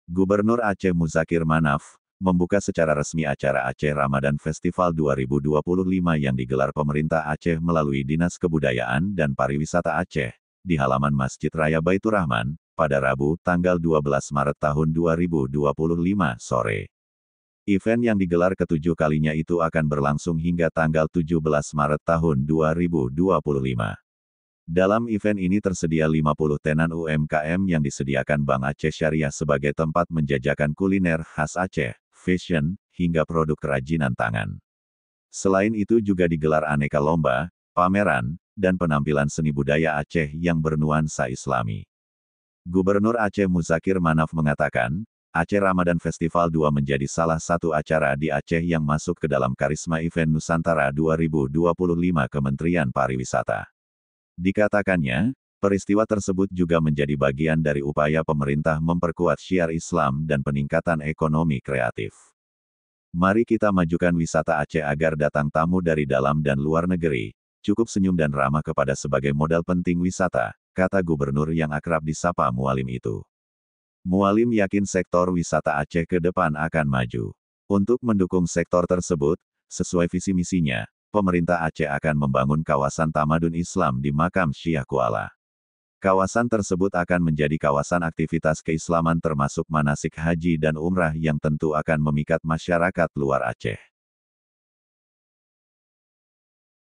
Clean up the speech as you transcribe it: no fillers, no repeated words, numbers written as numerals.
Gubernur Aceh Muzakir Manaf, membuka secara resmi acara Aceh Ramadan Festival 2025 yang digelar pemerintah Aceh melalui Dinas Kebudayaan dan Pariwisata Aceh, di halaman Masjid Raya Baitur Rahman, pada Rabu, tanggal 12 Maret tahun 2025 sore. Event yang digelar ketujuh kalinya itu akan berlangsung hingga tanggal 17 Maret tahun 2025. Dalam event ini tersedia 50 tenan UMKM yang disediakan Bank Aceh Syariah sebagai tempat menjajakan kuliner khas Aceh, fashion, hingga produk kerajinan tangan. Selain itu juga digelar aneka lomba, pameran, dan penampilan seni budaya Aceh yang bernuansa Islami. Gubernur Aceh Muzakir Manaf mengatakan, Aceh Ramadan Festival 2 menjadi salah satu acara di Aceh yang masuk ke dalam Karisma Event Nusantara 2025 Kementerian Pariwisata. Dikatakannya, peristiwa tersebut juga menjadi bagian dari upaya pemerintah memperkuat syiar Islam dan peningkatan ekonomi kreatif. Mari kita majukan wisata Aceh agar datang tamu dari dalam dan luar negeri, cukup senyum dan ramah kepada sebagai modal penting wisata, kata gubernur yang akrab disapa Mualim itu. Mualim yakin sektor wisata Aceh ke depan akan maju. Untuk mendukung sektor tersebut, sesuai visi misinya, pemerintah Aceh akan membangun kawasan tamadun Islam di Makam Syiah Kuala. Kawasan tersebut akan menjadi kawasan aktivitas keislaman termasuk manasik haji dan umrah yang tentu akan memikat masyarakat luar Aceh.